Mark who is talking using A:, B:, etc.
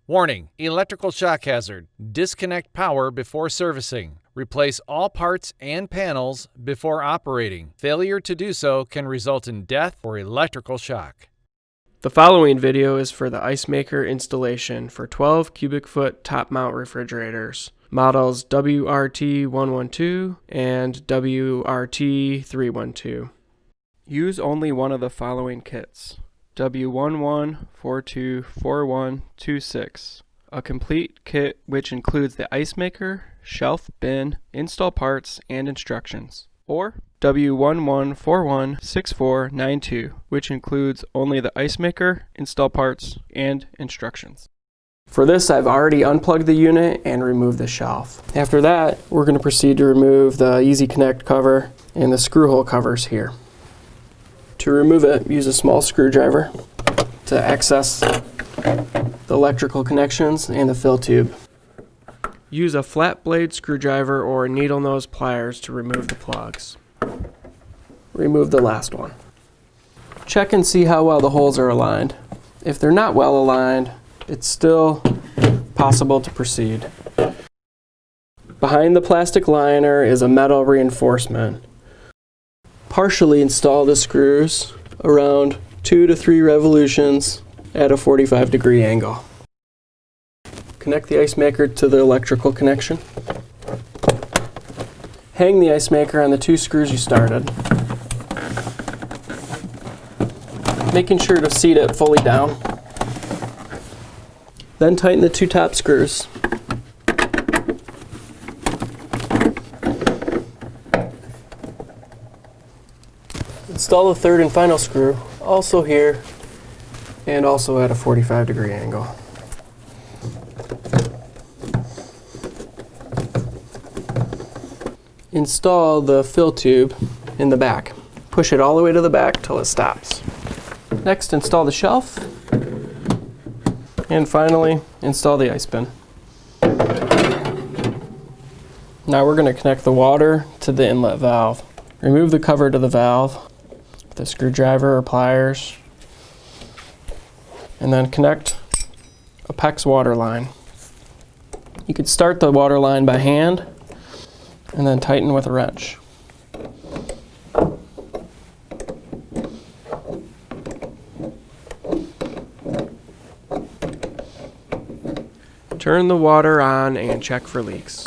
A: Warning: electrical shock hazard. Disconnect power before servicing. Replace all parts and panels before operating. Failure to do so can result in death or electrical shock.
B: The following video is for the ice maker installation for 12 cubic foot top mount refrigerators, models WRT112 and WRT312. Use only one of the following kits: W11424126, a complete kit which includes the ice maker, shelf, bin, install parts, and instructions, or W11416492, which includes only the ice maker, install parts, and instructions. For this, I've already unplugged the unit and removed the shelf. After that, we're going to proceed to remove the Easy Connect cover and the screw hole covers here. To remove it, use a small screwdriver to access the electrical connections and the fill tube. Use a flat blade screwdriver or needle nose pliers to remove the plugs. Remove the last one. Check and see how well the holes are aligned. If they're not well aligned, it's still possible to proceed. Behind the plastic liner is a metal reinforcement. Partially install the screws around 2 to 3 revolutions at a 45-degree angle. Connect the ice maker to the electrical connection. Hang the ice maker on the 2 screws you started, making sure to seat it fully down. Then tighten the 2 top screws. Install the 3rd and final screw, also here, and also at a 45-degree angle. Install the fill tube in the back. Push it all the way to the back till it stops. Next, install the shelf. And finally, install the ice bin. Now we're going to connect the water to the inlet valve. Remove the cover to the valve with a screwdriver or pliers, and then connect a PEX water line. You could start the water line by hand and then tighten with a wrench. Turn the water on and check for leaks.